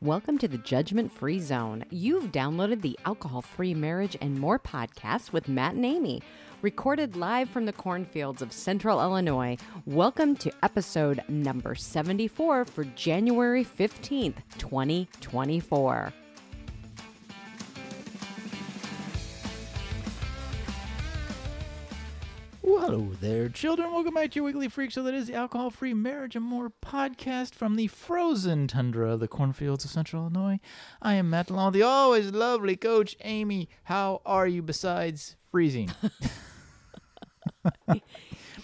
Welcome to the Judgment-Free Zone. You've downloaded the Alcohol-Free Marriage and More podcast with Matt and Amy. Recorded live from the cornfields of Central Illinois, welcome to episode number 74 for January 15th, 2024. Well, hello there, children. Welcome back to your weekly freak show that is the Alcohol-Free Marriage and More podcast from the frozen tundra of the cornfields of Central Illinois. I am Matt, along with the always lovely Coach Amy. How are you besides freezing?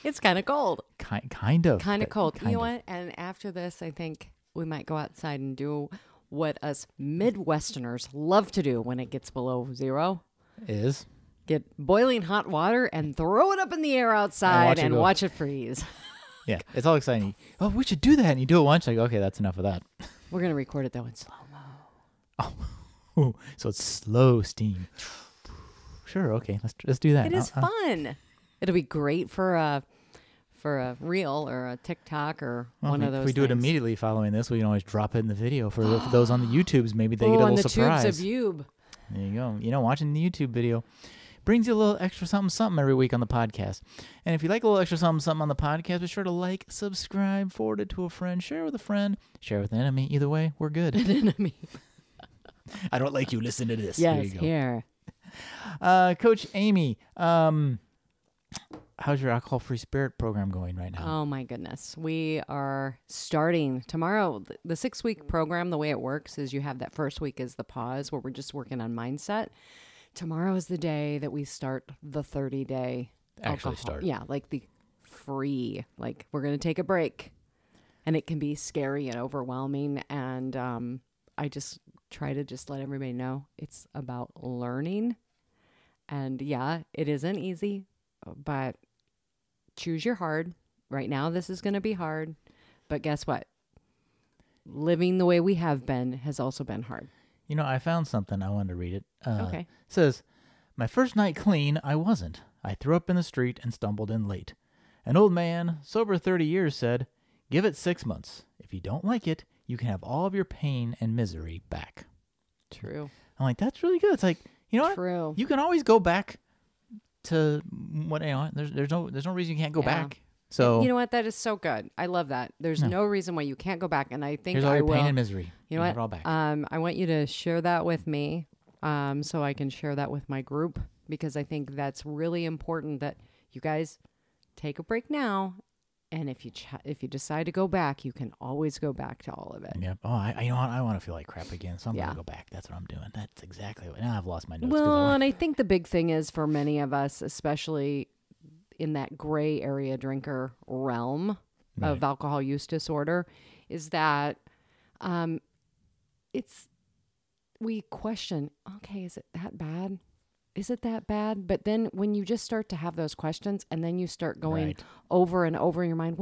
It's kind of cold. Kind of. Kind of cold. You know what? And after this, I think we might go outside and do what us Midwesterners love to do when it gets below zero. Is? Get boiling hot water and throw it up in the air outside and watch it freeze. Yeah, it's all exciting. Oh, we should do that. And you do it once, like, okay, that's enough of that. We're going to record it, though, in slow-mo. Oh, so it's slow steam. Sure, okay, let's do that. It is fun. It'll be great for a reel or a TikTok or one of those. If we do it immediately following this, we can always drop it in the video for those on the YouTubes. Maybe they get a little surprise. On the tubes of YouTube. There you go. You know, watching the YouTube video brings you a little extra something every week on the podcast. And if you like a little extra something on the podcast, be sure to like, subscribe, forward it to a friend, share with a friend, share with an enemy. Either way, we're good. An enemy. I don't like you. Listen to this. Yes, here. Coach Amy, how's your alcohol-free spirit program going right now? Oh, my goodness. We are starting tomorrow. The 6-week program, the way it works is you have that first week is the pause where we're just working on mindset. Tomorrow is the day that we start the 30-day Actually alcohol. start. Yeah, like the free, like we're going to take a break. And it can be scary and overwhelming. And I just try to just let everybody know it's about learning. And yeah, it isn't easy, but choose your hard. Right now, this is going to be hard. But guess what? Living the way we have been has also been hard. You know, I found something. I wanted to read it. Okay. It says, my first night clean, I wasn't. I threw up in the street and stumbled in late. An old man, sober 30 years, said, give it 6 months. If you don't like it, you can have all of your pain and misery back. True. I'm like, that's really good. It's like, you know what? True. You can always go back to what, you know, there's no reason you can't go back. So you know what? That is so good. I love that. There's no reason why you can't go back. And I think here's all your will. pain and misery. You know have what? it all back. I want you to share that with me, so I can share that with my group, because I think that's really important that you guys take a break now. And if you decide to go back, you can always go back to all of it. Yeah. Oh, you know what? I want to feel like crap again, so I'm going to go back. That's what I'm doing. That's exactly what. Now I've lost my notes. Well, and I think the big thing is for many of us, especially in that gray area drinker realm of alcohol use disorder, is that we question, okay, is it that bad? Is it that bad? But then when you just start to have those questions and then you start going over and over in your mind,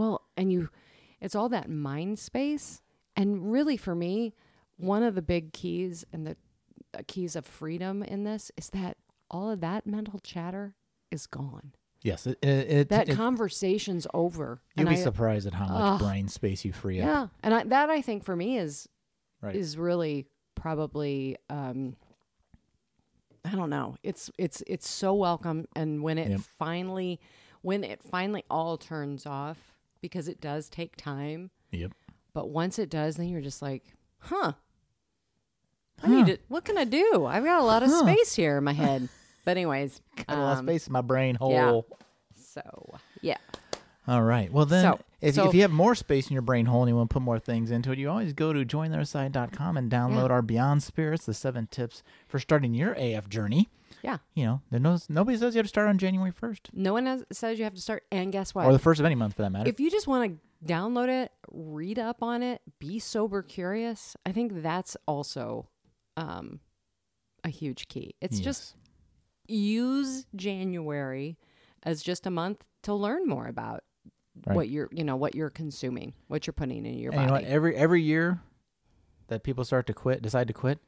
it's all that mind space. And really for me, one of the big keys and the keys of freedom in this is that all of that mental chatter is gone. Yes. That conversation's over. You'll be surprised at how much brain space you free up. Yeah. And that I think for me is really probably, I don't know. It's so welcome. And when it finally all turns off, because it does take time. Yep. But once it does, then you're just like, what can I do? I've got a lot of space here in my head. But anyways. Got a lot of space in my brain hole. Yeah. So, yeah. All right. Well, then, if you have more space in your brain hole and you want to put more things into it, you always go to jointheirside.com and download our Beyond Spirits, the 7 tips for starting your AF journey. Yeah. You know, nobody says you have to start on January 1st. No one says you have to start. And guess what? Or the first of any month, for that matter. If you just want to download it, read up on it, be sober curious, I think that's also a huge key. It's just use January as just a month to learn more about what you're consuming, what you're putting in your body. You know what? Every year that people decide to quit,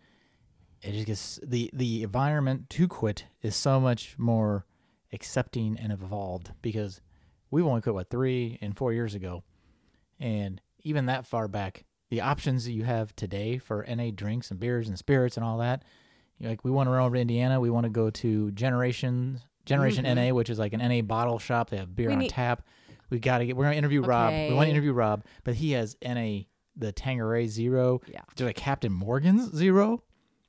it just gets the environment to quit is so much more accepting and evolved, because we've only quit 3 and 4 years ago, and even that far back, the options that you have today for NA drinks and beers and spirits and all that. Like, we want to run over to Indiana. We want to go to Generation NA, which is like an NA bottle shop. They have beer on tap. We're going to interview Rob. We want to interview Rob, but he has NA, the Tanqueray Zero. Yeah. There's a Captain Morgan's Zero,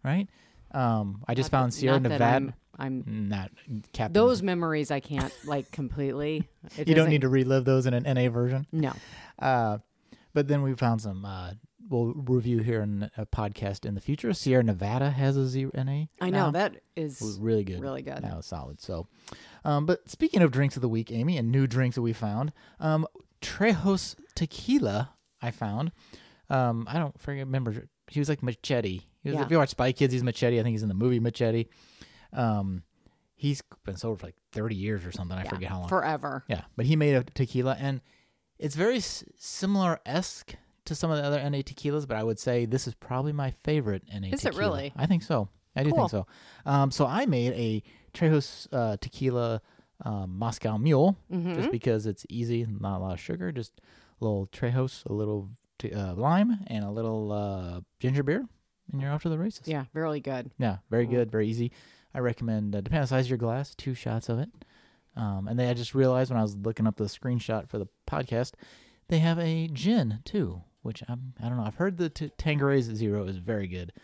right? I just found Sierra Nevada. I'm not Captain. Those memories I can't like completely. You don't need to relive those in an NA version. No. But then we found some. We'll review here in a podcast in the future. Sierra Nevada has a Zero NA. I know that is really good. Really good. That was solid. So, but speaking of drinks of the week, Amy, and new drinks that we found, Trejo's Tequila. I found. I don't remember. He was like Machete. If you watch Spy Kids, he's Machete. I think he's in the movie Machete. He's been sober for like 30 years or something. I forget how long. Forever. Yeah, but he made a tequila, and it's very similar-esque to some of the other NA tequilas, but I would say this is probably my favorite NA tequila. Is it really? I think so. I do think so. So I made a Trejo's Tequila Moscow Mule, just because it's easy, not a lot of sugar, just a little Trejo's, a little lime, and a little ginger beer, and you're off to the races. Yeah, really good. Yeah, very good, very easy. I recommend, depending on the size of your glass, 2 shots of it. And then I just realized when I was looking up the screenshot for the podcast, they have a gin, too, which I don't know. I've heard the Tanqueray Zero is very good.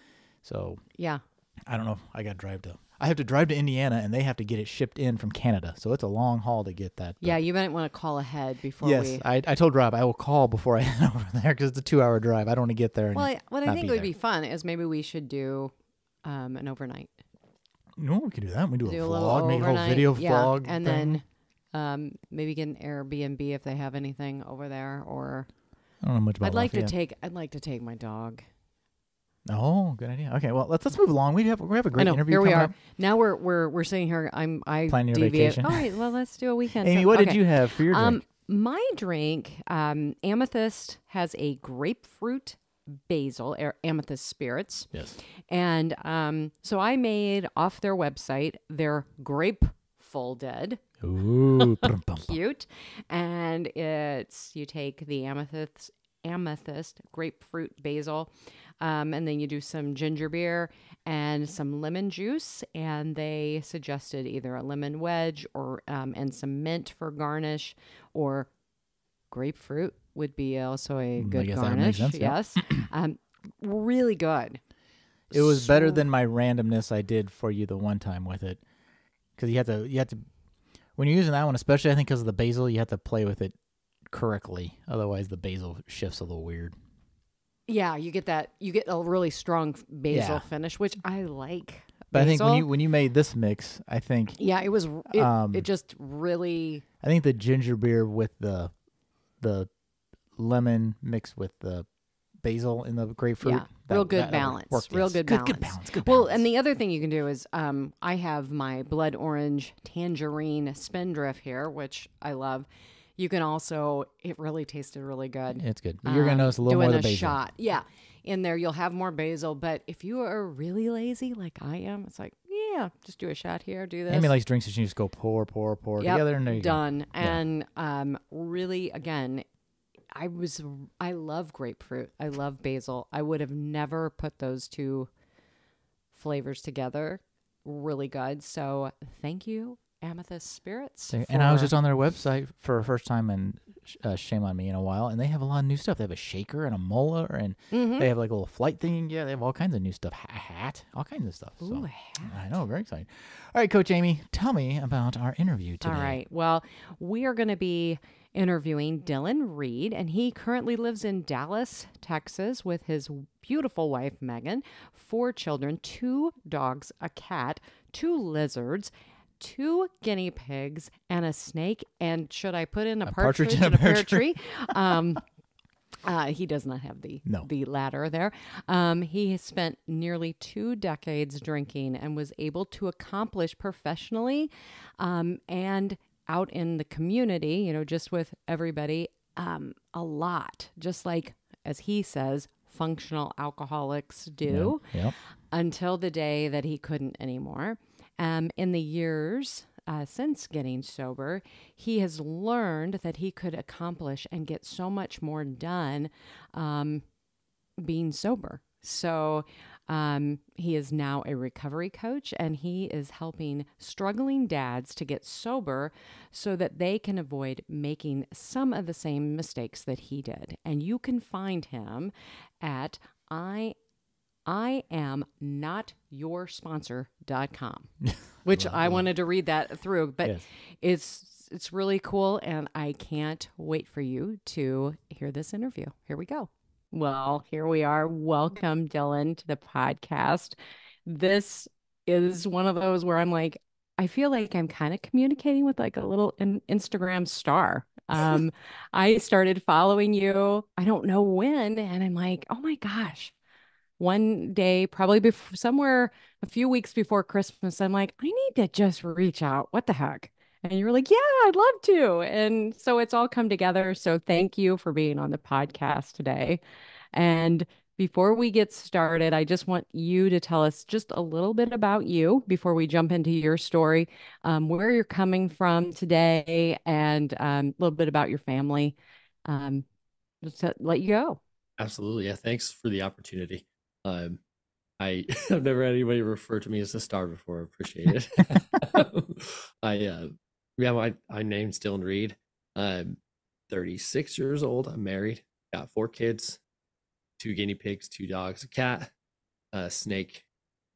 So, yeah, I don't know. I have to drive to Indiana, and they have to get it shipped in from Canada. So it's a long haul to get that. Yeah, you might want to call ahead before Yes, I told Rob I will call before I head over there because it's a 2-hour drive. I don't want to get there. Well, what I think would be fun is maybe we should do an overnight. No, we could do that. We do a vlog, make a whole video vlog. And then maybe get an Airbnb if they have anything over there. Or I don't know much about I'd like to take my dog. Oh, good idea. Okay, well let's move along. We have a great interview. Here we are. Up. Now we're sitting here. I planning your vacation. All right, well let's do a weekend. Amy, what did you have for your drink? My drink, Amethyst has a grapefruit basil, Amethyst spirits. Yes. And so I made off their website their grapeful dead. Ooh, cute. And you take the amethyst grapefruit basil, and then you do some ginger beer and some lemon juice, and they suggested either a lemon wedge or and some mint for garnish, or grapefruit would be also a good garnish. That makes sense, yes. Really good. It was better than my randomness I did for you the one time with it, because you have to when you're using that one, especially I think because of the basil, you have to play with it correctly. Otherwise, the basil shifts a little weird. Yeah, you get a really strong basil finish, which I like. But basil. I think when you made this mix, I think it was it just really. I think the ginger beer with the lemon mixed with the basil in the grapefruit. Yeah, real good balance. Real good balance. Good balance. Well, and the other thing you can do is I have my blood orange tangerine spindrift here, which I love. You can also, it really tasted really good. It's good. You're going to notice a little more of the basil. Shot. Yeah. In there, you'll have more basil. But if you are really lazy like I am, it's like, yeah, just do a shot here, do this. Amy likes drinks that you just go pour together. And there you done. Go. And really, again, I love grapefruit. I love basil. I would have never put those two flavors together. Really good. So thank you, Amethyst Spirits. And I was just on their website for the first time, and shame on me in a while, and they have a lot of new stuff. They have a shaker and a molar, and they have like a little flight thing. Yeah, they have all kinds of new stuff. A hat, all kinds of stuff. Ooh, so, a hat. I know, very exciting. All right, Coach Amy, tell me about our interview today. All right. Well, we are going to be interviewing Dillon Reed, and he currently lives in Dallas, Texas, with his beautiful wife, Megan, 4 children, 2 dogs, a cat, 2 lizards, 2 guinea pigs, and a snake. And should I put in a partridge and a pear tree? He does not have the latter there. He has spent nearly 2 decades drinking and was able to accomplish professionally and out in the community, just with everybody, a lot. Just like, as he says, functional alcoholics do, until the day that he couldn't anymore. In the years since getting sober, he has learned that he could accomplish and get so much more done being sober. So he is now a recovery coach, and he is helping struggling dads to get sober so that they can avoid making some of the same mistakes that he did. And you can find him at I am not your sponsor.com, which I wanted to read that through, but it's really cool. And I can't wait for you to hear this interview. Here we go. Well, here we are. Welcome, Dillon, to the podcast. This is one of those where I'm like, I feel like I'm kind of communicating with like a little Instagram star. I started following you, I don't know when, and I'm like, oh my gosh. One day, probably before, somewhere a few weeks before Christmas, I'm like, I need to just reach out. What the heck? And you were like, yeah, I'd love to. And so it's all come together. So thank you for being on the podcast today. And before we get started, I just want you to tell us just a little bit about you before we jump into your story, where you're coming from today, and a little bit about your family. Just to let you go. Absolutely. Yeah. Thanks for the opportunity. I've never had anybody refer to me as a star before. I appreciate it. My name's Dillon Reed. I'm 36 years old. I'm married. Got 4 kids, 2 guinea pigs, 2 dogs, a cat, a snake,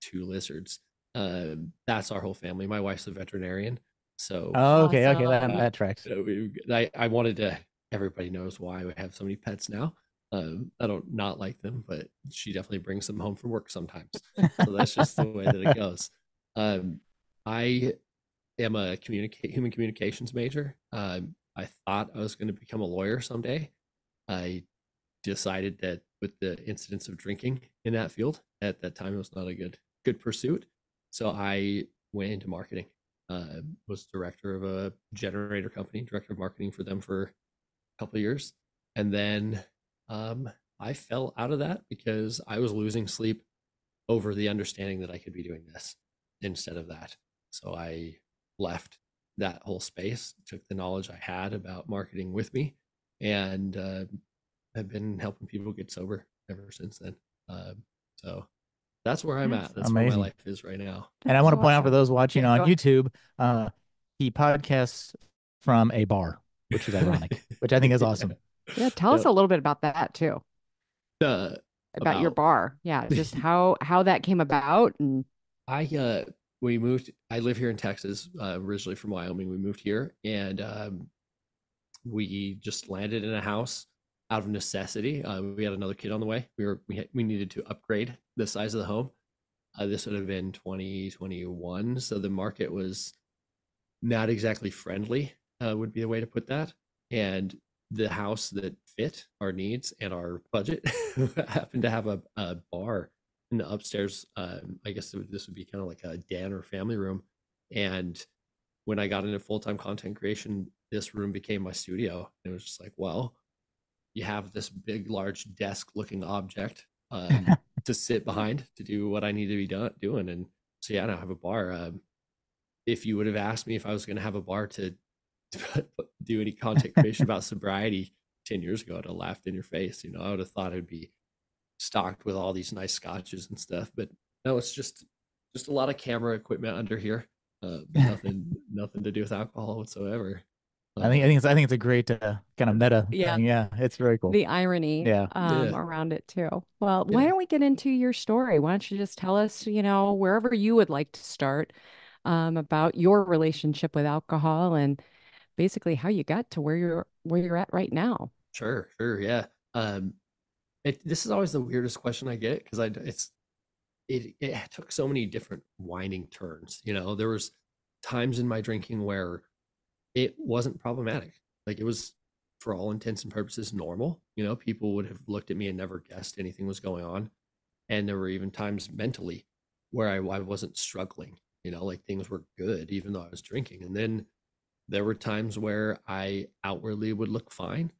2 lizards. That's our whole family. My wife's a veterinarian. So okay, Awesome. that tracks. I wanted to, everybody knows why we have so many pets now. I don't not like them, but she definitely brings them home from work sometimes. So that's just the way that it goes. I am a human communications major. I thought I was going to become a lawyer someday. I decided that with the incidence of drinking in that field at that time, it was not a good pursuit. So I went into marketing. Was director of a generator company, director of marketing for them for a couple of years, and then I fell out of that because I was losing sleep over the understanding that I could be doing this instead of that. So I left that whole space, took the knowledge I had about marketing with me, and have been helping people get sober ever since then. So that's where I'm at. That's amazing. Where my life is right now. And I want to point out for those watching on YouTube, he podcasts from a bar, which is ironic, which I think is awesome. Yeah, tell us a little bit about that too. About your bar. Yeah, just how that came about. And we moved. I live here in Texas, originally from Wyoming. We moved here, and we just landed in a house out of necessity. We had another kid on the way. We needed to upgrade the size of the home. This would have been 2021, so the market was not exactly friendly. Would be the way to put that. And the house that fit our needs and our budget happened to have a bar in the upstairs. I guess this would be kind of like a den or family room. And when I got into full-time content creation, this room became my studio. It was just like, well, you have this big, large desk-looking object to sit behind to do what I need to be doing. And so, yeah, I now have a bar. If you would have asked me if I was going to have a bar to do any content creation about sobriety 10 years ago, I'd have laughed in your face. I would have thought it'd be stocked with all these nice scotches and stuff, but no, it's just a lot of camera equipment under here. Nothing to do with alcohol whatsoever. I think it's a great kind of meta thing. Yeah, it's very cool. The irony around it too. Well, why don't we get into your story? Why don't you just tell us, wherever you would like to start, about your relationship with alcohol and basically how you got to where you're at right now. Sure. Yeah. This is always the weirdest question I get because it took so many different winding turns. There was times in my drinking where it wasn't problematic. Like it was, for all intents and purposes, normal. People would have looked at me and never guessed anything was going on. And there were even times mentally where I wasn't struggling, like things were good, even though I was drinking. And then there were times where I outwardly would look fine,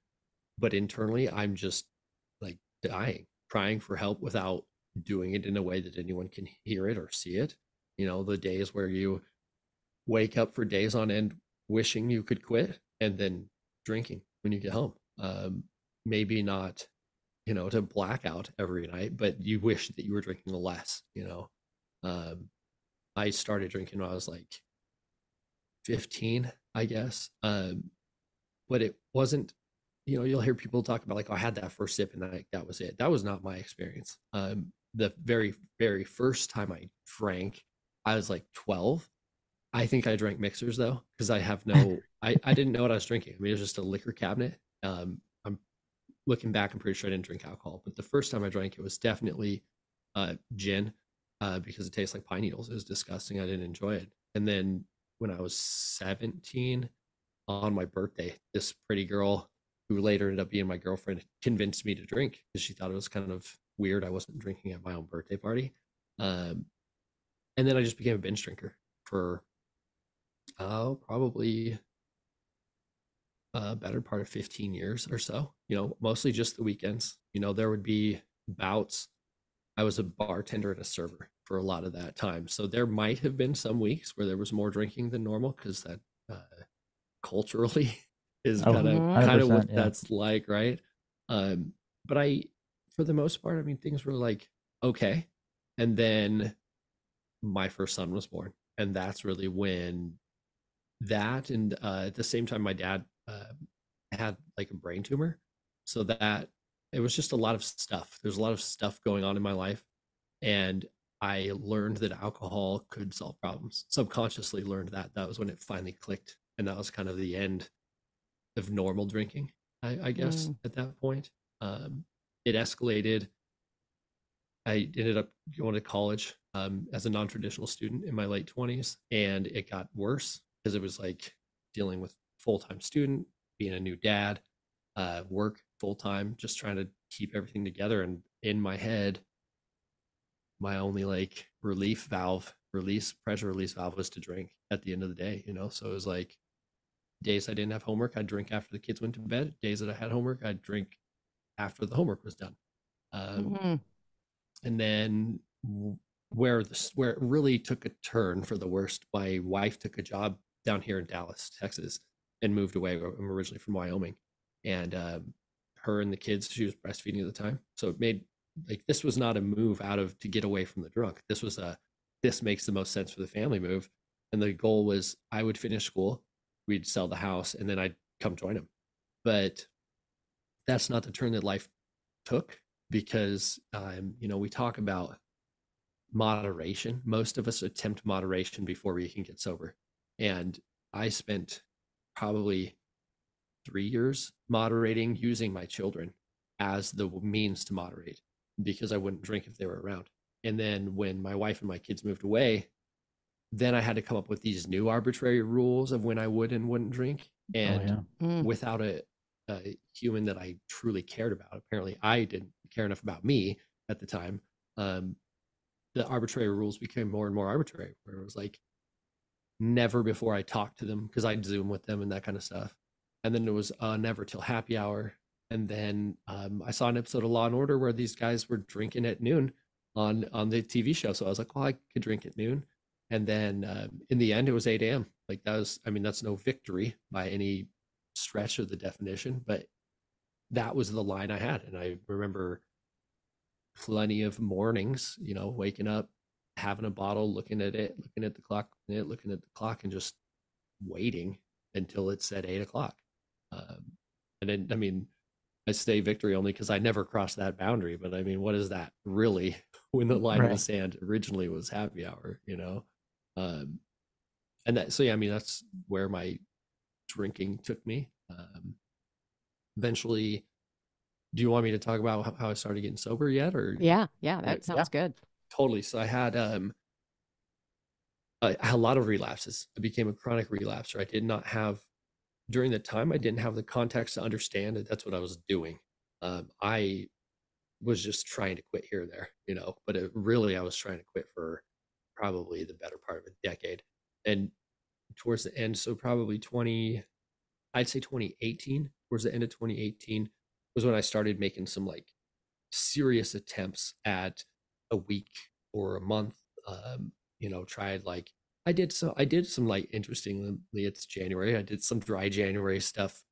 but internally I'm just like dying, crying for help without doing it in a way that anyone can hear it or see it. The days where you wake up for days on end wishing you could quit and then drinking when you get home. Maybe not to blackout every night, but you wish that you were drinking less. I started drinking when I was like 15, I guess. But it wasn't, you'll hear people talk about like, oh, I had that first sip and that was it. That was not my experience. The very, very first time I drank, I was like 12. I think I drank mixers though, because I didn't know what I was drinking. I mean, it was just a liquor cabinet. I'm looking back, I'm pretty sure I didn't drink alcohol, but the first time I drank it was definitely gin, because it tastes like pine needles. It was disgusting. I didn't enjoy it. And then when I was 17, on my birthday, this pretty girl who later ended up being my girlfriend convinced me to drink because she thought it was kind of weird I wasn't drinking at my own birthday party. And then I just became a binge drinker for probably a better part of 15 years or so, mostly just the weekends. There would be bouts. I was a bartender and a server for a lot of that time. So there might have been some weeks where there was more drinking than normal because that culturally is Oh, kind of 100%, what yeah. that's like, right? But for the most part, I mean, things were like okay. And then my first son was born, and that's really when that and at the same time my dad had like a brain tumor, so that it was just a lot of stuff. There's a lot of stuff going on in my life, and I learned that alcohol could solve problems. Subconsciously learned that was when it finally clicked, and that was kind of the end of normal drinking, I guess. At that point, it escalated. I ended up going to college as a non-traditional student in my late 20s, and it got worse because it was like dealing with full-time student, being a new dad, work full-time, just trying to keep everything together. And in my head, my only like pressure release valve was to drink at the end of the day, So it was like days I didn't have homework, I'd drink after the kids went to bed. Days that I had homework, I'd drink after the homework was done. And then where it really took a turn for the worst, my wife took a job down here in Dallas, Texas, and moved away. I'm originally from Wyoming, and her and the kids, she was breastfeeding at the time, so it made like this was not a move out of to get away from the drunk. This was this makes the most sense for the family move, and the goal was I would finish school, we'd sell the house, and then I'd come join them. But that's not the turn that life took, because we talk about moderation. Most of us attempt moderation before we can get sober, and I spent probably 3 years moderating, using my children as the means to moderate, because I wouldn't drink if they were around. And then when my wife and my kids moved away, then I had to come up with these new arbitrary rules of when I would and wouldn't drink. And without a human that I truly cared about, apparently I didn't care enough about me at the time, the arbitrary rules became more and more arbitrary, where it was like never before I talked to them, because I'd Zoom with them and that kind of stuff. And then it was never till happy hour. And then I saw an episode of Law and Order where these guys were drinking at noon on the TV show. So I was like, well, I could drink at noon. And then in the end, it was 8 a.m. Like that's no victory by any stretch of the definition, but that was the line I had. And I remember plenty of mornings, waking up, having a bottle, looking at the clock, and just waiting until it said 8 o'clock. And then, I say victory only because I never crossed that boundary. But what is that really when the line in the sand originally was happy hour, and that, so yeah, that's where my drinking took me. Eventually, do you want me to talk about how I started getting sober yet? Or yeah, that sounds good. Totally. So I had a lot of relapses. I became a chronic relapser. I did not have, during the time, I didn't have the context to understand that that's what I was doing. I was just trying to quit here and there, but I was trying to quit for probably the better part of a decade. And towards the end, so probably 2018, towards the end of 2018 was when I started making some like serious attempts at a week or a month. Tried like I did some like, interestingly, it's January, I did some dry January stuff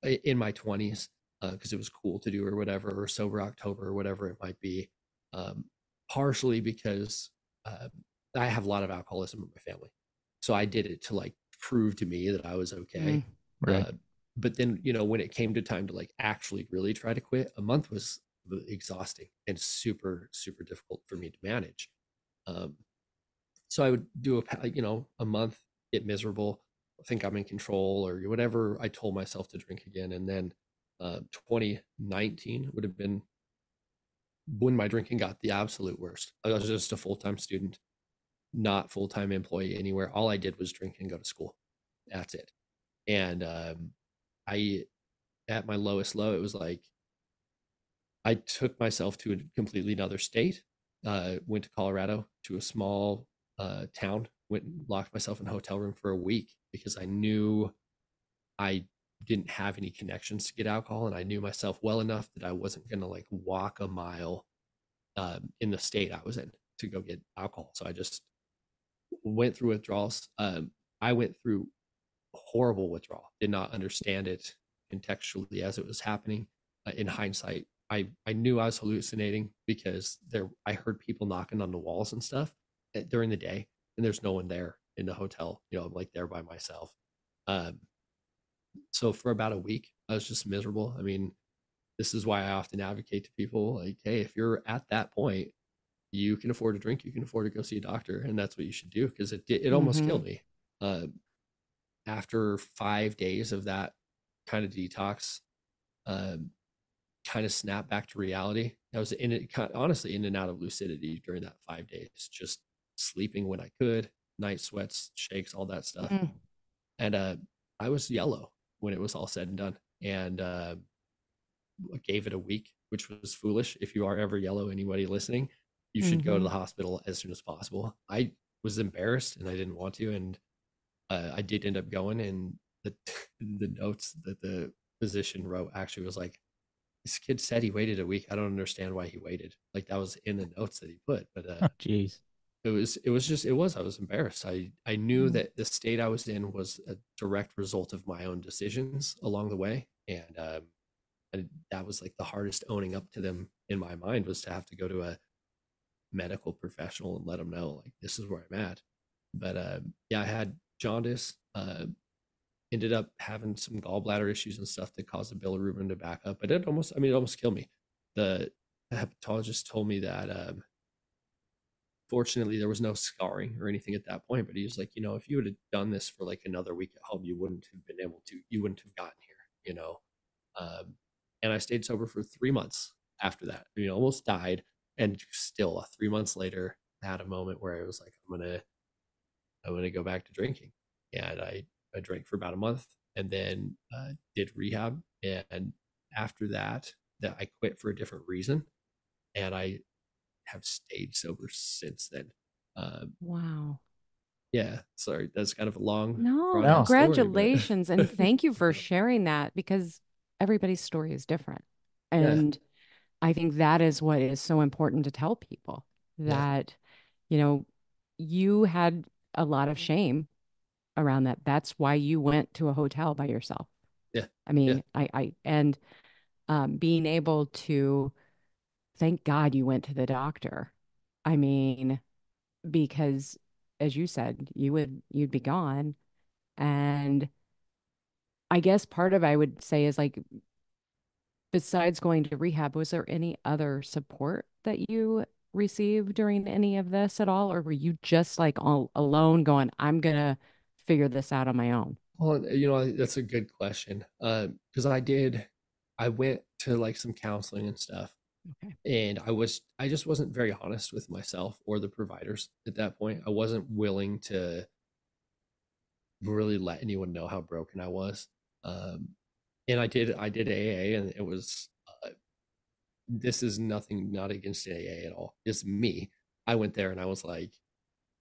in my 20s. because it was cool to do or whatever, or sober October or whatever it might be. Um, Partially because I have a lot of alcoholism in my family, so I did it to like prove to me that I was okay. Right. But then, when it came to time to like actually really try to quit, a month was exhausting and super super difficult for me to manage. Um, so I would do a month, get miserable, think I'm in control or whatever I told myself to drink again, and then 2019 would have been when my drinking got the absolute worst. I was just a full-time student, not full-time employee anywhere. All I did was drink and go to school. That's it. And I, at my lowest low, it was like I took myself to a completely another state. Went to Colorado, to a small town. Went and locked myself in a hotel room for a week because I knew I didn't have any connections to get alcohol, and I knew myself well enough that I wasn't gonna like walk a mile in the state I was in to go get alcohol. So I just went through withdrawals. I went through horrible withdrawal. Did not understand it contextually as it was happening. In hindsight, I knew I was hallucinating because I heard people knocking on the walls and stuff during the day, and there's no one there in the hotel. I'm like there by myself. Um, so for about a week, I was just miserable. I mean, this is why I often advocate to people like, hey, if you're at that point, you can afford to drink, you can afford to go see a doctor, and that's what you should do, because it almost killed me. After 5 days of that kind of detox, kind of snapped back to reality. I was honestly in and out of lucidity during that 5 days, just sleeping when I could, night sweats, shakes, all that stuff. And I was yellow when it was all said and done, and gave it a week, which was foolish. If you are ever yellow, anybody listening, you should go to the hospital as soon as possible. I was embarrassed and I didn't want to, and I did end up going, and the notes that the physician wrote actually was like, this kid said he waited a week. I don't understand why he waited. Like, that was in the notes that he put. But Jeez. I was embarrassed. I knew that the state I was in was a direct result of my own decisions along the way. And that was like the hardest owning up to them in my mind, was to have to go to a medical professional and let them know, like, this is where I'm at. But yeah, I had jaundice, ended up having some gallbladder issues and stuff that caused the bilirubin to back up, but it almost killed me. The hepatologist told me that fortunately there was no scarring or anything at that point, but he was like, if you would have done this for like another week at home, you wouldn't have gotten here. And I stayed sober for 3 months after that. Almost died, and still 3 months later I had a moment where I was like, I'm gonna go back to drinking. And I drank for about a month, and then did rehab. And after that I quit for a different reason, and I have stayed sober since then. Wow. Yeah, sorry, that's kind of a long, No, drawn out story, but congratulations. And thank you for sharing that, because everybody's story is different. yeah, And I think that is what is so important to tell people, yeah, that, you know, you had a lot of shame around that. That's why you went to a hotel by yourself. yeah, I yeah. mean, and being able to, thank God you went to the doctor. I mean, because as you said, you'd be gone. And I guess part of, I would say, is like, besides going to rehab, was there any other support that you received during any of this at all? Or were you just like all alone going, I'm gonna figure this out on my own? Well, that's a good question. Because I went to like some counseling and stuff, Okay. and I just wasn't very honest with myself or the providers at that point. I wasn't willing to really let anyone know how broken I was. Um, and I did AA, and it was this is nothing, not against AA at all. It's me. I went there and I was like,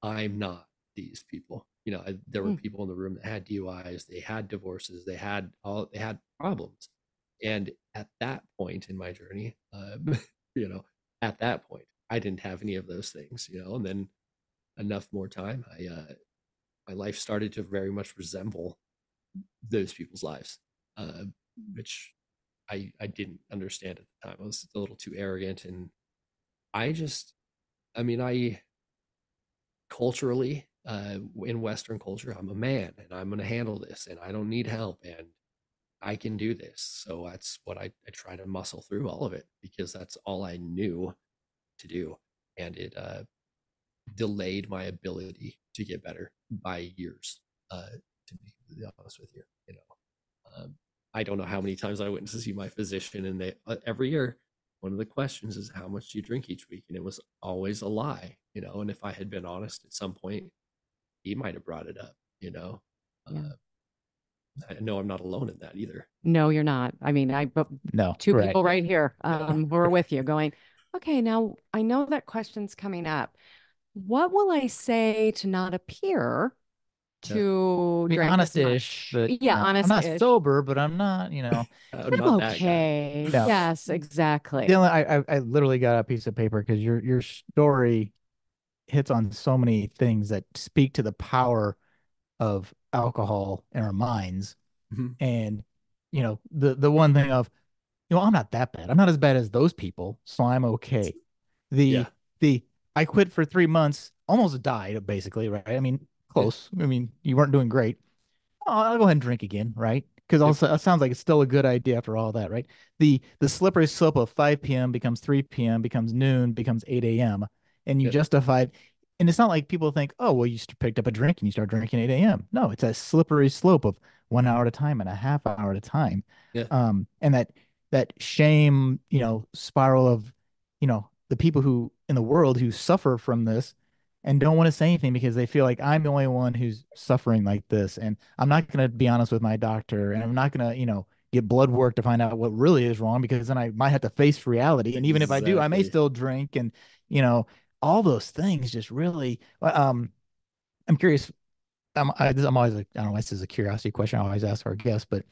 I'm not these people. There were Mm. people in the room that had DUIs, they had divorces, they had problems. And at that point in my journey, you know, at that point, I didn't have any of those things. And then enough more time, my life started to very much resemble those people's lives, uh, which I didn't understand at the time. I was a little too arrogant, and I just, I mean, I culturally, in Western culture, I'm a man and I'm going to handle this and I don't need help and I can do this. So that's what I try to muscle through all of it because that's all I knew to do. And it delayed my ability to get better by years, to be completely honest with you. You know, I don't know how many times I went to see my physician, and they every year one of the questions is how much do you drink each week, and it was always a lie, you know. And if I had been honest at some point, he might have brought it up, you know. Yeah. I know I'm not alone in that either. No, you're not. I mean, but No, two right. people right here, who are with you going, okay, now I know that question's coming up. What will I say to not appear Yeah. to Be drink as honest-ish, much? but Yeah, I'm not honest-ish. sober, but I'm not, you know. I'm Not that guy. okay. No. Yes, exactly. Dylan, I literally got a piece of paper because your story hits on so many things that speak to the power of alcohol in our minds. Mhm. And you know, the one thing of, you know, I'm not that bad. I'm not as bad as those people, so I'm okay. Yeah. The I quit for 3 months, almost died basically, right? I mean, Yeah. close. I mean, you weren't doing great. I'll go ahead and drink again, right? Because Yep. also it sounds like it's still a good idea after all that, right? The slippery slope of 5 p.m. becomes 3 p.m., becomes noon, becomes 8 a.m. And you Yep. justified, and it's not like people think, oh, well, you picked up a drink and you start drinking 8 a.m. No, it's a slippery slope of 1 hour at a time and a half hour at a time. Yeah. And that shame, you know, spiral of, you know, the people who in the world who suffer from this and don't want to say anything because they feel like I'm the only one who's suffering like this. And I'm not going to be honest with my doctor, and I'm not going to, you know, get blood work to find out what really is wrong, because then I might have to face reality. And even if I do, I may Exactly. still drink. And, you know, all those things just really, I'm curious. I'm always like, I don't know, this is a curiosity question I always ask our guests, but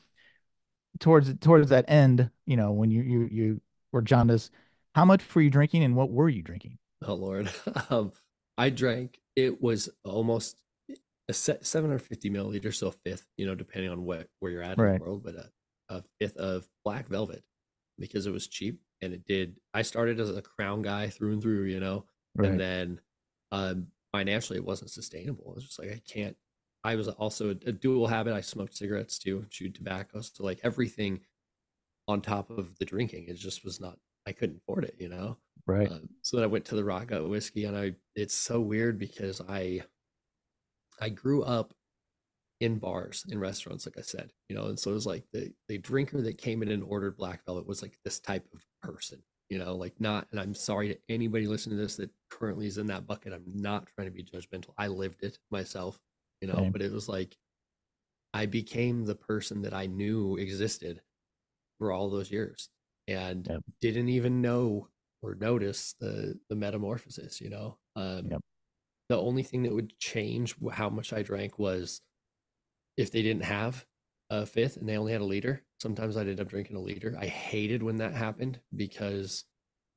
towards that end, you know, when you were jaundiced, how much were you drinking and what were you drinking? Oh Lord. I drank, it was almost a 750 milliliters, so a fifth, you know, depending on where you're at in the Right. world, but a fifth of black velvet because it was cheap and it did. I started as a Crown guy through and through, you know, and Right. then financially it wasn't sustainable. It was just like I can't. I was also a dual habit. I smoked cigarettes too, chewed tobacco, so like everything on top of the drinking, it just was not. I couldn't afford it, you know. Right. So then I went to the Rock Gut whiskey, and it's so weird because I grew up in bars, in restaurants, like I said, you know, and so it was like the drinker that came in and ordered Black Velvet was like this type of person, you know, like not, and I'm sorry to anybody listening to this that currently is in that bucket. I'm not trying to be judgmental. I lived it myself, you know, Same. but it was like I became the person that I knew existed for all those years and Yep. didn't even know or notice the metamorphosis, you know. Yep. The only thing that would change how much I drank was if they didn't have a fifth and they only had a liter. Sometimes I'd end up drinking a liter. I hated when that happened because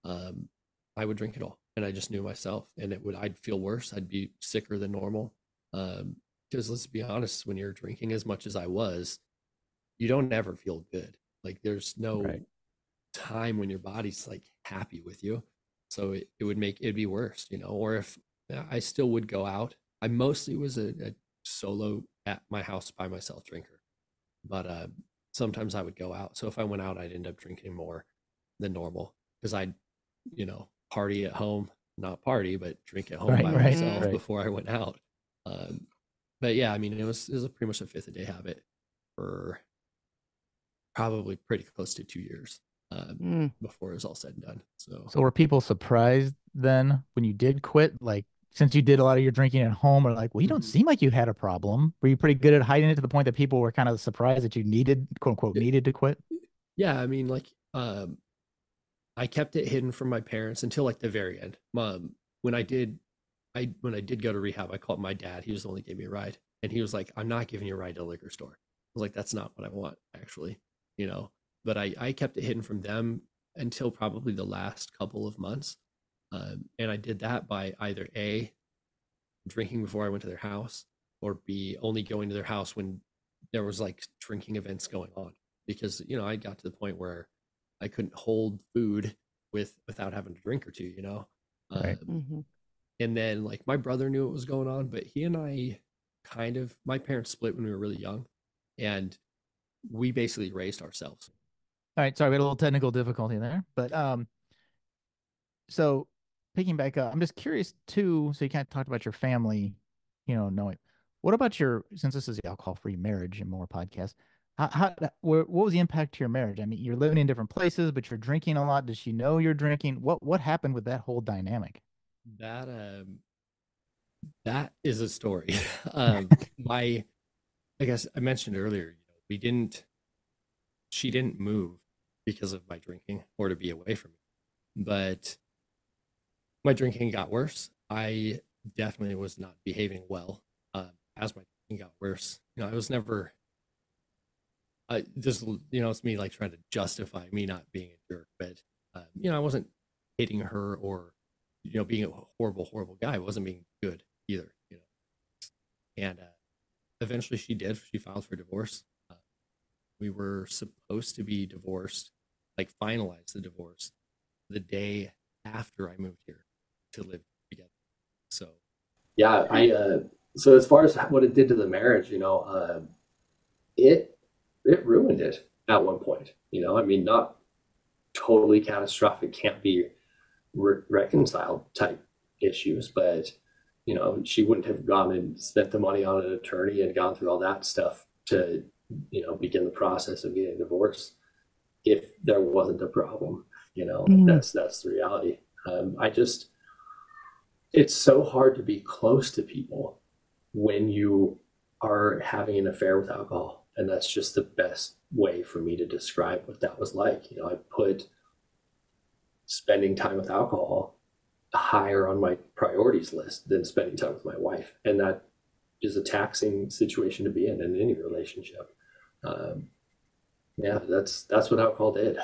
um, I would drink it all, and I just knew myself, and I'd feel worse. I'd be sicker than normal. Because let's be honest, when you're drinking as much as I was, you don't ever feel good. Like there's no Right. time when your body's like happy with you. So it'd be worse, you know. Or if I still would go out, I mostly was a solo at my house by myself drinker, but sometimes I would go out. So if I went out, I'd end up drinking more than normal because I'd, you know, party at home, not party, but drink at home Right. by Right. myself Right. before I went out. Um, but yeah, I mean, it was a pretty much a fifth a day habit for probably pretty close to 2 years Mm. before it was all said and done. So So were people surprised then when you did quit? Like, since you did a lot of your drinking at home, or like, well, you don't mhm. seem like you had a problem. Were you pretty good at hiding it to the point that people were kind of surprised that you needed, quote unquote, It- needed to quit? yeah, I mean, like I kept it hidden from my parents until like the very end. When when I did go to rehab, I called my dad. He was the one that gave me a ride, and he was like, "I'm not giving you a ride to a liquor store." I was like, "That's not what I want, actually," you know. But I kept it hidden from them until probably the last couple of months, and I did that by either a drinking before I went to their house, or b only going to their house when there was like drinking events going on. because I got to the point where I couldn't hold food without having a drink or two, Right. um, Mm-hmm. and then like my brother knew what was going on, but he and I my parents split when we were really young, and we basically raised ourselves. All right. Sorry, we had a little technical difficulty there, but so picking back up, I'm just curious too. So you kind of talked about your family, knowing. What about since this is the alcohol-free marriage and more podcast, what was the impact to your marriage? I mean, you're living in different places, but you're drinking a lot. Does she know you're drinking? What happened with that whole dynamic? That that is a story. My I guess I mentioned earlier, we didn't she didn't move because of my drinking or to be away from me. But my drinking got worse. I definitely was not behaving well as my drinking got worse. I was never, just, it's me like trying to justify me not being a jerk. But, I wasn't hitting her or, being a horrible, horrible guy. I wasn't being good either. And eventually she did. She filed for divorce. We were supposed to be divorced, like finalize the divorce the day after I moved here to live together. So yeah, I so as far as what it did to the marriage, it it ruined it at one point. I mean, not totally catastrophic, can't be reconciled type issues, but she wouldn't have gone and spent the money on an attorney and gone through all that stuff to begin the process of getting divorced if there wasn't a problem. Mm-hmm. That's the reality. I just It's so hard to be close to people when you are having an affair with alcohol, and that's just the best way for me to describe what that was like. I put spending time with alcohol higher on my priorities list than spending time with my wife, and that is a taxing situation to be in any relationship. um, yeah, that's what alcohol did.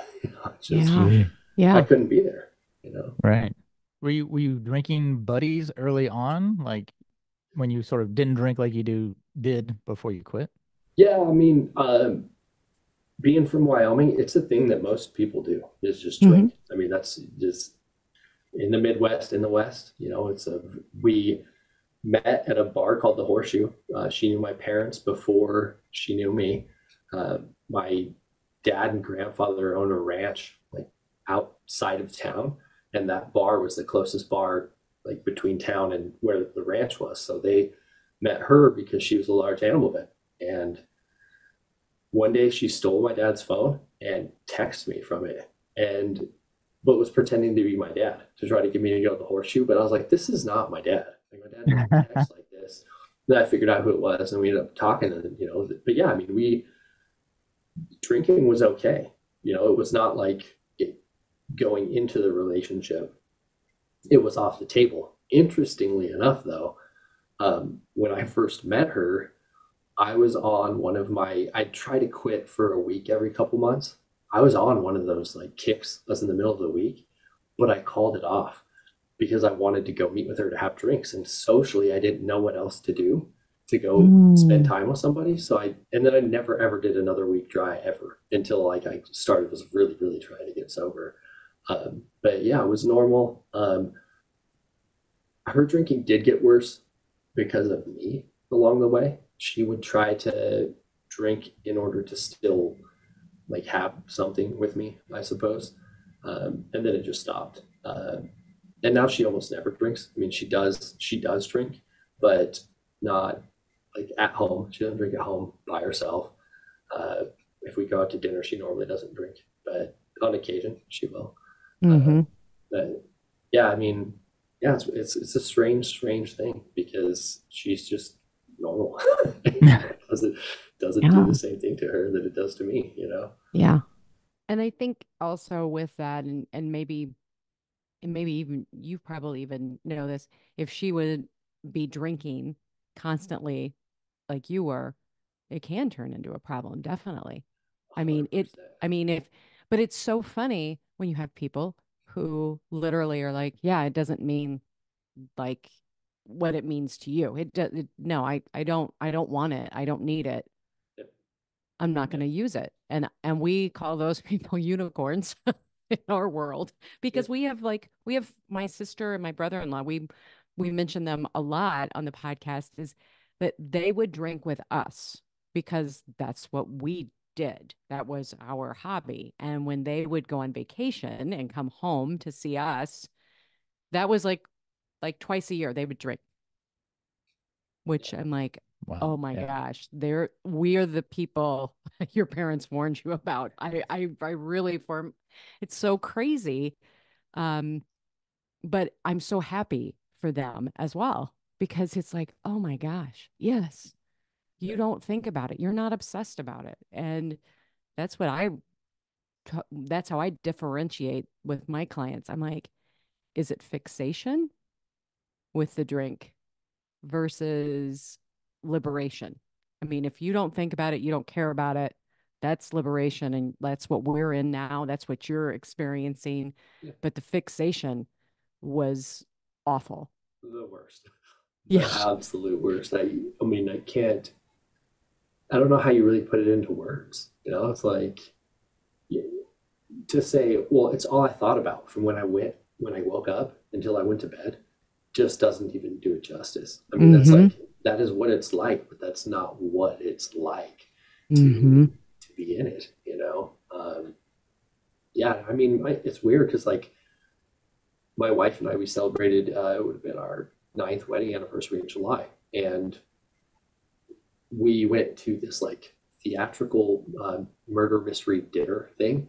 Just Yeah. Gee. I Yeah. couldn't be there. Right. Were you drinking buddies early on, like when you sort of didn't drink like you did before you quit? Yeah, I mean, being from Wyoming, it's a thing that most people do is just Mm-hmm. drink. I mean, that's just in the Midwest, in the West. We met at a bar called the Horseshoe. She knew my parents before she knew me. My dad and grandfather owned a ranch like outside of town, and that bar was the closest bar like between town and where the ranch was. So they met her because she was a large animal vet. And one day she stole my dad's phone and texted me from it, and but was pretending to be my dad to try to get me to go to the Horseshoe. But I was like, this is not my dad. Like, my dad doesn't text like this. Then I figured out who it was, and we ended up talking. And but yeah, I mean, we drinking was okay. It was not like going into the relationship, it was off the table. Interestingly enough, though, when I first met her, I was on I try to quit for a week every couple months. I was on one of those like kicks. I was in the middle of the week, but I called it off because I wanted to go meet with her to have drinks. And socially, I didn't know what else to do to go spend Mm. time with somebody. And then I never ever did another week dry ever until like I started was really, really trying to get sober. But yeah, it was normal. Her drinking did get worse because of me along the way. She would try to drink in order to still like have something with me, I suppose. And then it just stopped. And now she almost never drinks. I mean, she does drink, but not like at home. She doesn't drink at home by herself. Uh, if we go out to dinner, she normally doesn't drink, but on occasion she will. Uh, Mm-hmm. but yeah, I mean, yeah, it's a strange thing because she's just normal. It doesn't do Yeah. the same thing to her that it does to me. Yeah. And I think also with that, and maybe even you probably even know this, if she would be drinking constantly like you were, it can turn into a problem, definitely. I mean, it 100%. I mean if but it's so funny when you have people who literally are like, yeah, it doesn't mean like what it means to you. No, I don't want it. I don't need it. I'm not going to use it. And we call those people unicorns in our world because we have my sister and my brother-in-law. We mention them a lot on the podcast is that they would drink with us because that's what we did. That was our hobby. And when they would go on vacation and come home to see us, that was like twice a year they would drink, which I'm like, Wow. oh my gosh, we are the people your parents warned you about. I really it's so crazy. Um, but I'm so happy for them as well because it's like, oh my gosh, yes, you don't think about it. You're not obsessed about it. And that's that's how I differentiate with my clients. I'm like, is it fixation with the drink versus liberation? I mean, if you don't think about it, you don't care about it, that's liberation. And that's what we're in now. That's what you're experiencing. Yeah. But the fixation was awful. The worst. Yeah. The absolute worst. I mean, I don't know how you really put it into words. It's like to say, well, it's all I thought about from when I woke up until I went to bed, just doesn't even do it justice. I mean, that's like, that is what it's like, but that's not what it's like to be in it, Yeah, I mean, it's weird because like my wife and I, we celebrated, it would have been our 9th wedding anniversary in July. And we went to this like theatrical murder mystery dinner thing.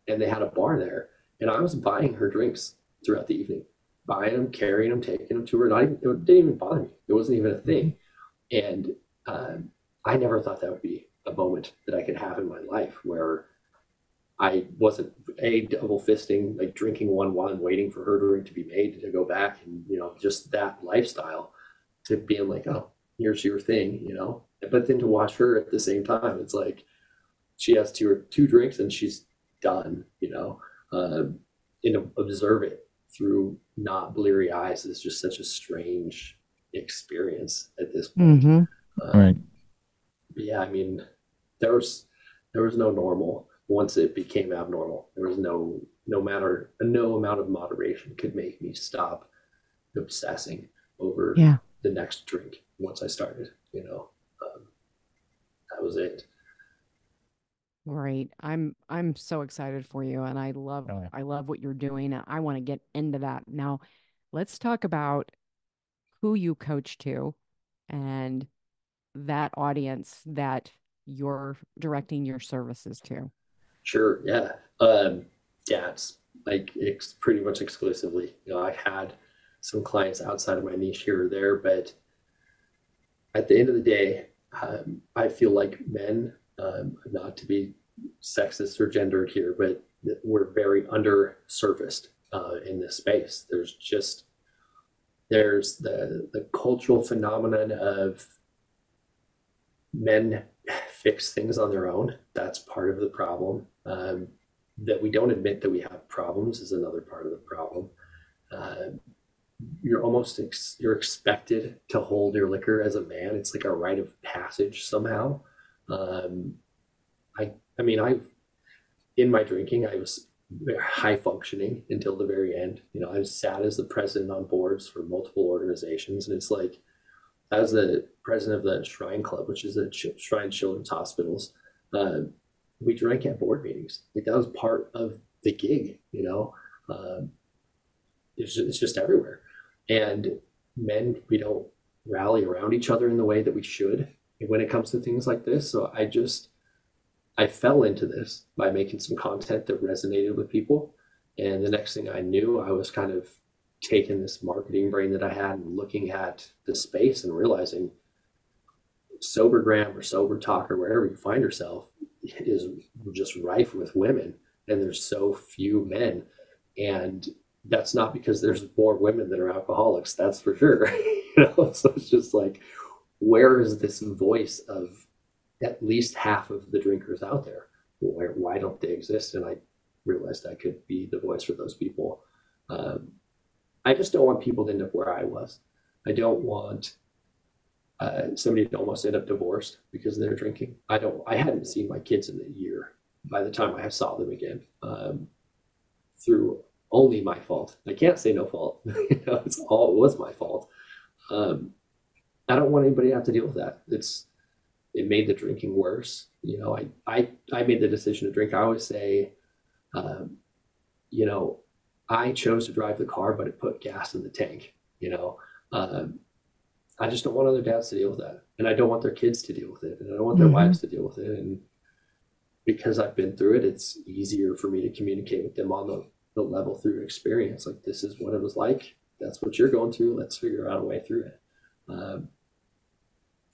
And they had a bar there. And I was buying her drinks throughout the evening, buying them, carrying them, taking them to her. It didn't even bother me. It wasn't even a thing. And I never thought that would be a moment that I could have in my life where I wasn't double fisting, like drinking one while I'm waiting for her drink to be made to go back, and just that lifestyle, to being like, oh, here's your thing, But then to watch her at the same time, it's like she has two drinks and she's done, and observe it through not bleary eyes is just such a strange experience at this point. Right. But yeah, I mean, there was no normal once it became abnormal. There was no amount of moderation could make me stop obsessing over the next drink once I started, that was it. Right. I'm so excited for you, and I love what you're doing. I want to get into that. Now, let's talk about who you coach to and that audience that you're directing your services to. Sure. Yeah. It's like it's pretty much exclusively. I had some clients outside of my niche here or there, but at the end of the day, I feel like men, not to be sexist or gendered here, but we're very undersurfaced in this space. There's the cultural phenomenon of men fix things on their own. That's part of the problem. That we don't admit that we have problems is another part of the problem. You're expected to hold your liquor as a man. It's like a rite of passage somehow. I mean, in my drinking, I was high functioning until the very end. I was sat as the president on boards for multiple organizations, and it's like, as the president of the Shrine Club, which is the Shrine Children's Hospitals, we drank at board meetings. Like that was part of the gig, it's just everywhere. And men, we don't rally around each other in the way that we should when it comes to things like this. So I fell into this by making some content that resonated with people. And the next thing I knew, I was kind of taking this marketing brain that I had and looking at the space and realizing Sobergram or Sober Talk or wherever you find yourself is just rife with women, and there's so few men. And that's not because there's more women that are alcoholics, that's for sure. So it's just like, where is this voice of at least half of the drinkers out there? Why don't they exist? And I realized I could be the voice for those people. I just don't want people to end up where I was. I don't want somebody almost ended up divorced because they were drinking. I hadn't seen my kids in a year by the time I saw them again, through only my fault. I can't say no fault. You know, it was my fault. Um, I don't want anybody to have to deal with that. It made the drinking worse. You know, I made the decision to drink. I always say, um, you know, I chose to drive the car, but it put gas in the tank. You know, um, I just don't want other dads to deal with that, and I don't want their kids to deal with it, and I don't want their wives to deal with it. And because I've been through it, it's easier for me to communicate with them on the level through experience. Like, this is what it was like. That's what you're going through. Let's figure out a way through it. Um,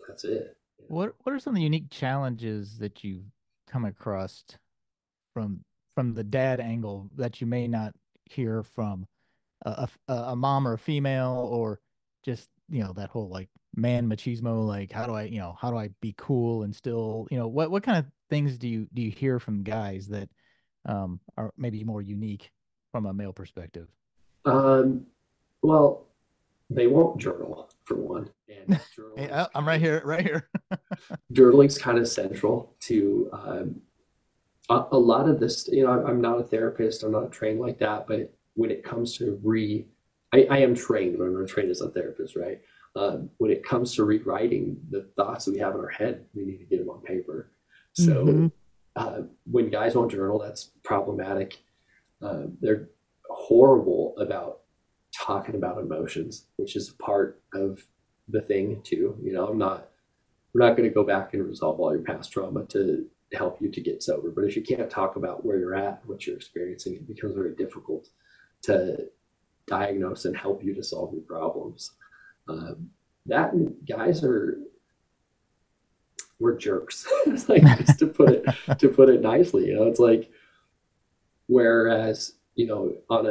that's it. What are some of the unique challenges that you've come across from the dad angle that you may not hear from a mom or a female, or just, you know, that whole like man machismo, like how do I be cool and still, you know, what kind of things do you hear from guys that are maybe more unique from a male perspective? Um, well, they won't journal for one, and Hey, I'm right here, right here. journaling's kind of central to a lot of this. You know, I'm not a therapist. I'm not trained like that, but when it comes to I am trained, but I'm not trained as a therapist, right? When it comes to rewriting the thoughts that we have in our head, we need to get them on paper. So when guys won't journal, that's problematic. They're horrible about talking about emotions, which is a part of the thing too. You know, we're not going to go back and resolve all your past trauma to help you to get sober. But if you can't talk about where you're at, what you're experiencing, it becomes very difficult to diagnose and help you to solve your problems. That guys we're jerks. It's like, just to put it nicely, you know, it's like, whereas, you know, on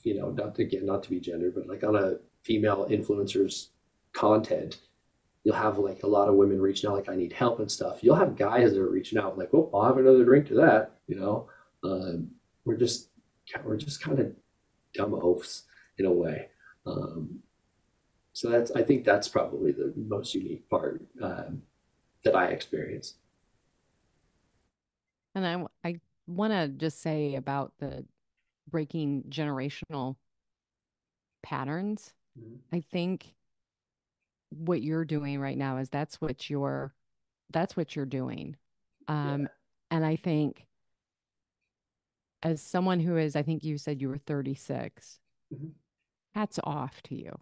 you know, not to be gendered, but like on a female influencer's content, you'll have like a lot of women reaching out like, I need help and stuff. You'll have guys that are reaching out like, oh, I'll have another drink to that. You know, we're just kind of dumb oafs in a way. So I think that's probably the most unique part that I experience. And I want to just say about the breaking generational patterns. Mhm. I think what you're doing right now is that's what you're doing. Yeah. Um, and I think as someone who is, I think you said you were 36, Mhm. hats off to you.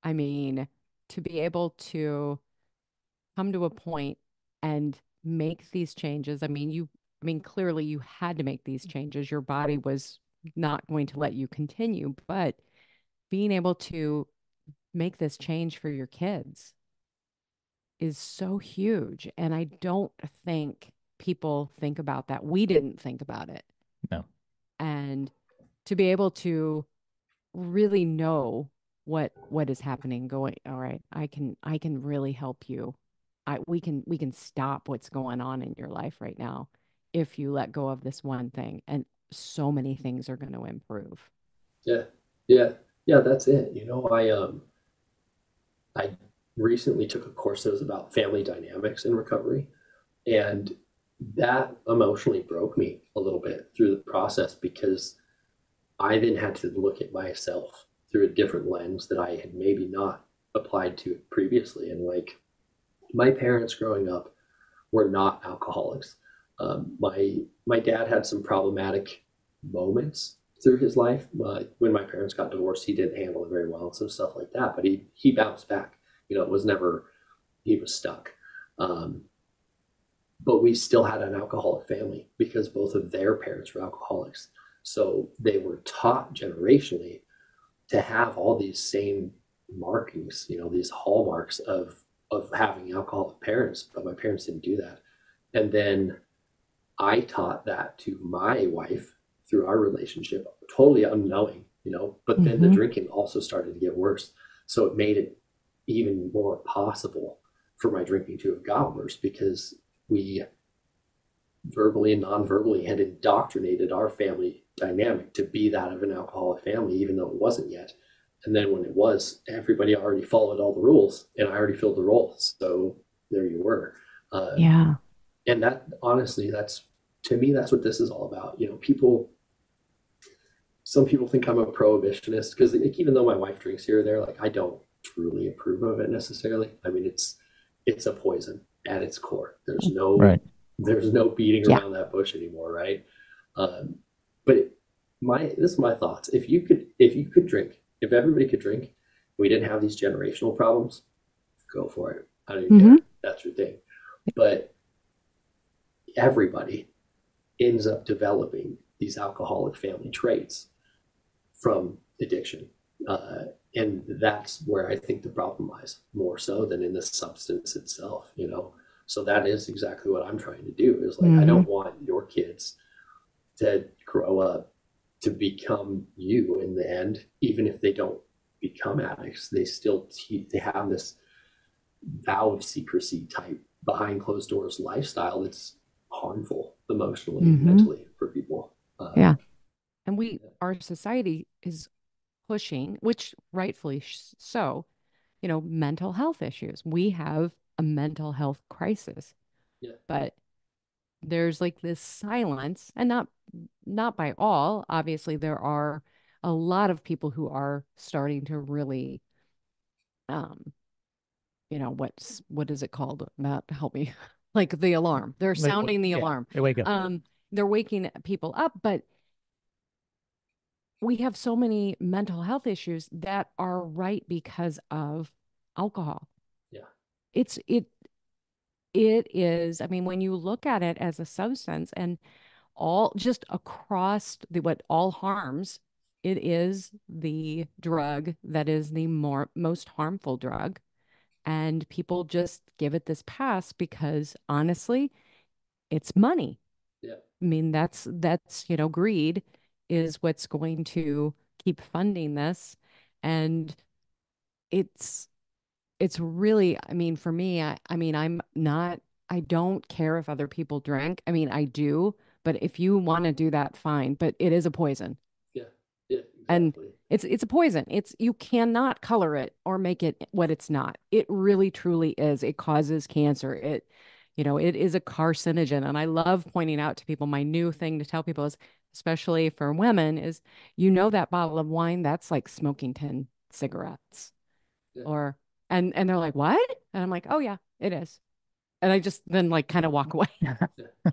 I mean, to be able to come to a point and make these changes. I mean, clearly you had to make these changes. Your body was not going to let you continue, but being able to make this change for your kids is so huge. And I don't think people think about that. We didn't think about it. No. And to be able to really know what is happening, going, all right, I can really help you. We can stop what's going on in your life right now if you let go of this one thing, and so many things are going to improve. Yeah. Yeah. Yeah. That's it. You know, I recently took a course that was about family dynamics in recovery, and that emotionally broke me a little bit through the process, because I then had to look at myself through a different lens that I had maybe not applied to previously. And like, my parents growing up were not alcoholics. My dad had some problematic moments through his life. When my parents got divorced, he didn't handle it very well and some stuff like that. But he bounced back. You know, it was never, he was stuck. Um, but we still had an alcoholic family because both of their parents were alcoholics. So they were taught generationally to have all these same markings, you know, these hallmarks of having alcoholic parents, but my parents didn't do that. And then I taught that to my wife through our relationship, totally unknowing, you know, but then the drinking also started to get worse. So it made it even more possible for my drinking to have got worse, because we verbally and non-verbally had indoctrinated our family dynamic to be that of an alcoholic family, even though it wasn't yet. And then when it was, everybody already followed all the rules, and I already filled the role. So there you were. Uh, Yeah. and that, honestly, that's, to me, that's what this is all about. You know, people, some people think I'm a prohibitionist because, like, even though my wife drinks here or there, like, I don't truly approve of it necessarily. I mean, it's a poison at its core. Right. There's no beating Yeah. around that bush anymore, right? Um, but this is my thoughts. If you could drink, if everybody could drink, we didn't have these generational problems, go for it. I don't even Mm-hmm. care. That's your thing. But everybody ends up developing these alcoholic family traits from addiction. Uh, and that's where I think the problem lies, more so than in the substance itself, you know? So that is exactly what I'm trying to do, is like, I Mm-hmm. don't want your kids to grow up to become you in the end, even if they don't become addicts. They still they have this vow of secrecy type behind closed doors lifestyle that's harmful emotionally and Mm-hmm. mentally for people. Yeah. And our society is pushing, which rightfully so, mental health issues. We have a mental health crisis, Yeah, but there's like this silence, and not by all. Obviously, there are a lot of people who are starting to really, um, what is it called? Matt, help me. Like the alarm. They're sounding the Yeah, alarm. they wake up. They're waking people up, but we have so many mental health issues that are right because of alcohol. yeah, It's it is, I mean, when you look at it as a substance and all just across what all harms, it is the drug that is the most harmful drug. And people just give it this pass because honestly, it's money. yeah, I mean, that's greed is what's going to keep funding this. And it's it's really, I mean, for me, I mean, I don't care if other people drink. I mean, I do, but if you want to do that, fine. But it is a poison. yeah, yeah, And exactly. it's a poison. You cannot color it or make it what it's not. It really truly is. It causes cancer. It is a carcinogen. And I love pointing out to people, my new thing to tell people is, especially for women, is that bottle of wine, that's like smoking 10 cigarettes. Yeah, Or and they're like, "What?" And I'm like, "Oh yeah, it is." And I just then like kind of walk away. yeah,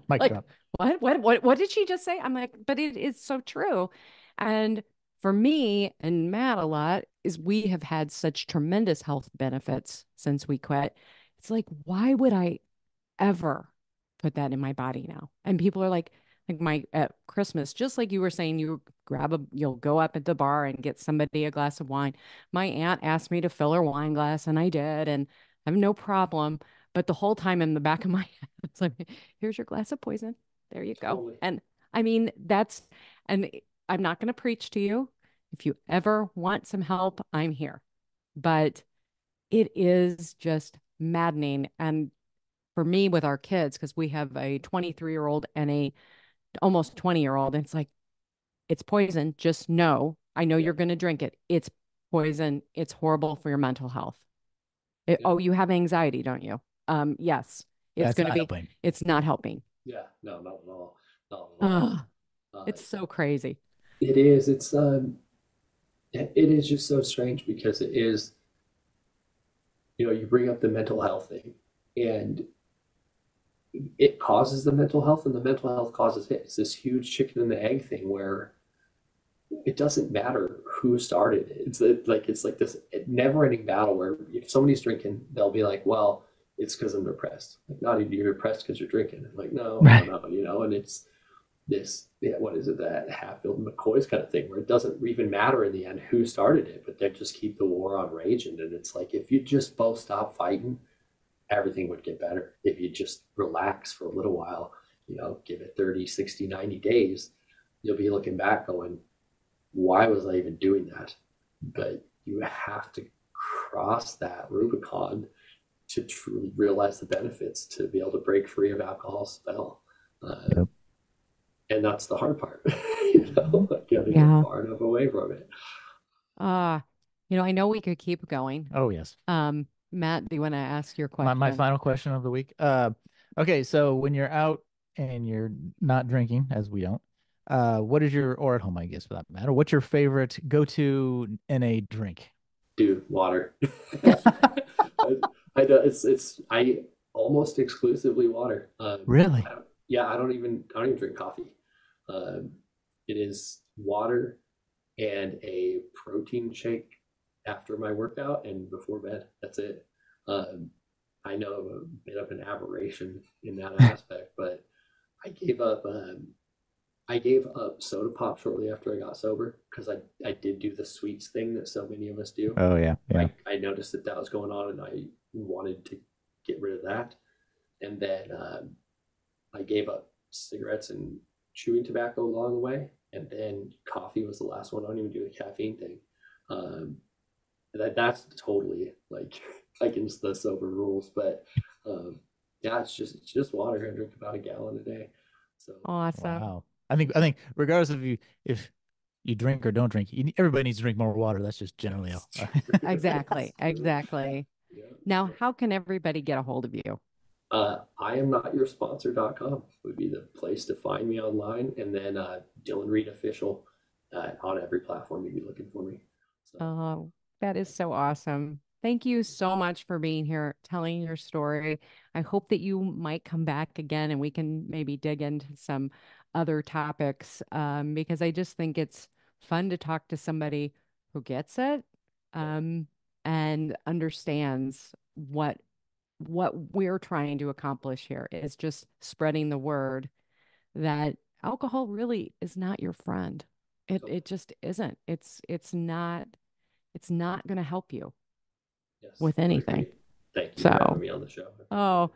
Mic Like, drop. what did she just say? I'm like, but it is so true. And for me and Matt a lot is we have had such tremendous health benefits since we quit. It's like, why would I ever put that in my body now? And people are like my at Christmas, just like you were saying, you'll go up at the bar and get somebody a glass of wine. My aunt asked me to fill her wine glass, and I did, and I have no problem. But the whole time in the back of my head, it's like, here's your glass of poison. There you go. totally. And I mean, and I'm not going to preach to you. If you ever want some help, I'm here. But it is just maddening. And for me with our kids, because we have a 23-year-old and a almost 20-year-old, and it's like, it's poison. Just know, I know Yeah, you're going to drink it. It's poison. It's horrible for your mental health. yeah, Oh, you have anxiety, don't you? Yes, it's That's going to not be, helping. it's not helping. yeah. No, not at all. Not at all. Ugh, it's so crazy. It is. It is just so strange because it is. You know, you bring up the mental health thing, and it causes the mental health, and the mental health causes it. It's this huge chicken and the egg thing where it doesn't matter who started it. It's like this never-ending battle where if somebody's drinking, they'll be like, "Well, it's because I'm depressed." Like, not even you're depressed because you're drinking. I'm like, no, no, Right. no, you know. And it's this, yeah, what is it, that Hatfield and McCoy's kind of thing where it doesn't even matter in the end who started it, but they just keep the war on raging. And it's like if you just both stop fighting, everything would get better. If you just relax for a little while, you know, give it 30, 60, 90 days, you'll be looking back going, why was I even doing that? But you have to cross that Rubicon to truly realize the benefits, to be able to break free of alcohol's spell. Yep. And that's the hard part, you know, like getting it Yeah. far enough away from it. Uh, I know we could keep going. Oh, yes. Matt, do you want to ask your My question? final question of the week. Okay, so when you're out and you're not drinking, as we don't, what is your, or at home, I guess, for that matter, what's your favorite go-to NA drink? Dude, water. I know I almost exclusively water. Really? I don't even drink coffee. It is water and a protein shake after my workout and before bed. That's it. I know I'm a bit of an aberration in that aspect, but I gave up. I gave up soda pop shortly after I got sober because I did do the sweets thing that so many of us do. Oh, yeah. Yeah. I noticed that was going on, and I wanted to get rid of that. And then I gave up cigarettes and chewing tobacco along the way. And then coffee was the last one. I don't even do the caffeine thing. That's totally like against the sober rules. But yeah, it's just water. I drink about a gallon a day. So Awesome. Wow. I think regardless of if you drink or don't drink, everybody needs to drink more water. That's just generally all. Exactly. Exactly. yeah. Now, how can everybody get a hold of you? I am not your sponsor.com would be the place to find me online. And then Dillon Reed official on every platform you'd be looking for me. So. Oh, that is so awesome. Thank you so much for being here, telling your story. I hope that you might come back again and we can maybe dig into some other topics because I just think it's fun to talk to somebody who gets it and understands what we're trying to accomplish here is just spreading the word that alcohol really is not your friend. It just isn't. It's not going to help you with anything. Thank you for having me on the show. Oh,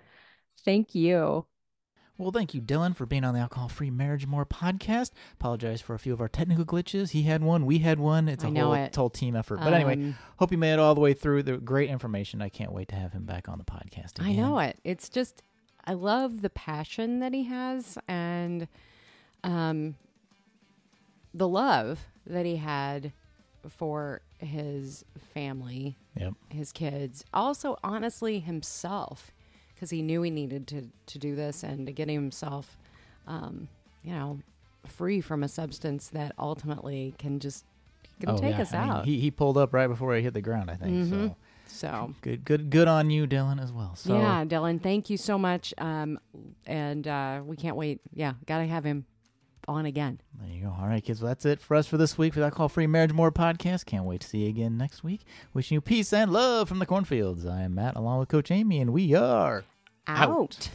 thank you. Well, thank you, Dillon, for being on the Alcohol-Free Marriage More podcast. Apologize for a few of our technical glitches. He had one. We had one. It's a whole team effort. But anyway, hope you made it all the way through. The great information. I can't wait to have him back on the podcast again. I know it. It's just, I love the passion that he has and the love that he had for his family, his kids, also honestly himself, because he knew he needed to do this and to get himself, free from a substance that ultimately can take us out. He pulled up right before he hit the ground, I think. Mm-hmm. So good on you, Dillon, as well. So yeah, Dillon, thank you so much. And we can't wait. Yeah, gotta have him on again. There you go. All right, kids. Well, that's it for us for this week for the Alcohol-Free Marriage More podcast. Can't wait to see you again next week. Wishing you peace and love from the cornfields. I am Matt, along with Coach Amy, and we are out.